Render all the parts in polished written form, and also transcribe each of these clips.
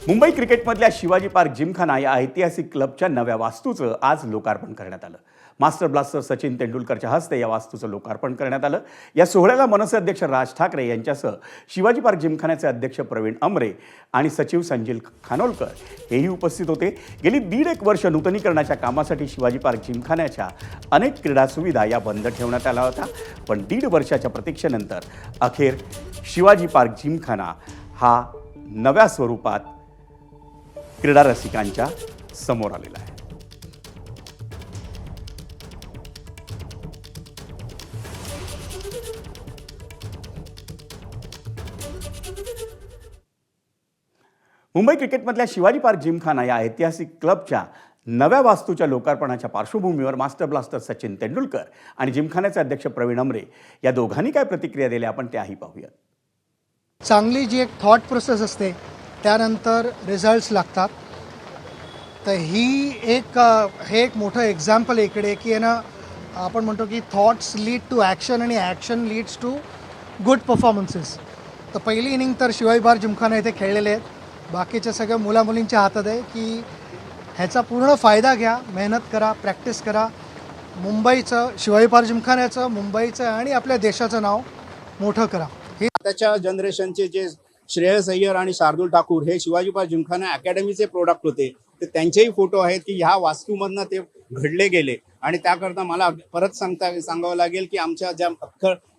Mumbai क्रिकेटमधल्या Shivaji park Gymkhana या ऐतिहासिक क्लबच्या नव्या वास्तूचं आज लोकार्पण करण्यात आलं. मास्टर ब्लास्टर सचिन तेंडुलकरच्या हस्ते या वास्तूचं लोकार्पण करण्यात आलं. या सोहळ्याला मनसे अध्यक्ष राज ठाकरे यांच्यासह शिवाजी पार्क जिमखान्याचे अध्यक्ष प्रवीण अमरे आणि सचिव संजील खानोलकर हेही उपस्थित होते. गेली 1.5 वर्ष नूतनीकरणाच्या कामासाठी शिवाजी पार्क जिमखान्याच्या अनेक क्रीडा सुविधा या बंद ठेवण्यात आल्या होत्या. पण 1.5 वर्षाच्या प्रतीक्षेनंतर अखेर शिवाजी पार्क जिमखाना हा नव्या स्वरूपात क्रीडा रसिकांच्या समोर आलेला आहे. मुंबई क्रिकेटमधल्या शिवाजी पार्क जिमखाना या ऐतिहासिक क्लबच्या नव्या वास्तूच्या लोकार्पणाच्या पार्श्वभूमीवर मास्टर ब्लास्टर सचिन तेंडुलकर आणि जिमखान्याचे अध्यक्ष प्रवीण अमरे या दोघांनी काय प्रतिक्रिया दिल्या आपण त्याही पाहूयात. चांगली जी एक थॉट प्रोसेस असते त्यानंतर रिझल्ट्स लागतात. तर हे एक मोठं एक्झाम्पल इकडे की ना आपण म्हणतो की थॉट्स लीड टू ॲक्शन आणि action leads to good performances. तर पहिली इनिंग तर शिवाजी पार्क जिमखाना इथे खेळलेले आहेत. बाकीच्या सगळ्या मुलामुलींच्या हातात आहे की ह्याचा पूर्ण फायदा घ्या, मेहनत करा, प्रॅक्टिस करा. मुंबईचं शिवाजी पार्क जिमखान्याचं, मुंबईचं आणि आपल्या देशाचं नाव मोठं करा. त्याच्या जनरेशनचे जे श्रेयस अय्यर आणि शार्दुल ठाकूर हे शिवाजी पार्क जिमखाना अकॅडमीचे प्रोडक्ट होते. तर त्यांचेही फोटो आहेत की ह्या वास्तूमधनं ते घडले गेले. आणि त्याकरता मला परत सांगावं लागेल की आमच्या ज्या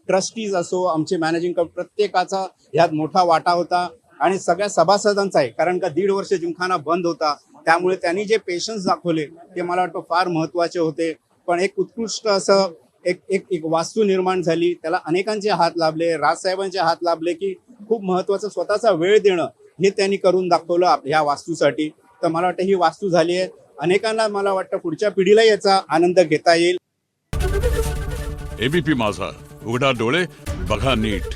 ट्रस्टीज असो, आमचे मॅनेजिंग प्रत्येकाचा ह्यात मोठा वाटा होता आणि सगळ्या सभासदांचा आहे. कारण का 1.5 वर्ष जिमखाना बंद होता, त्यामुळे त्यांनी जे पेशन्स दाखवले ते मला वाटतं फार महत्त्वाचे होते. पण एक उत्कृष्ट असं एक वास्तू निर्माण झाली, त्याला अनेकांचे हात लाभले, राजसाहेबांचे हात लाभले की खूप महत्त्वाचं स्वतःचा वेळ देणं हे त्यांनी करून दाखवलं ह्या वास्तूसाठी. तर मला वाटतं ही वास्तू झाली आहे. अनेकांना मला वाटतं पुढच्या पिढीला याचा आनंद घेता येईल. एबीपी माझा, उघडा डोळे बघा नीट.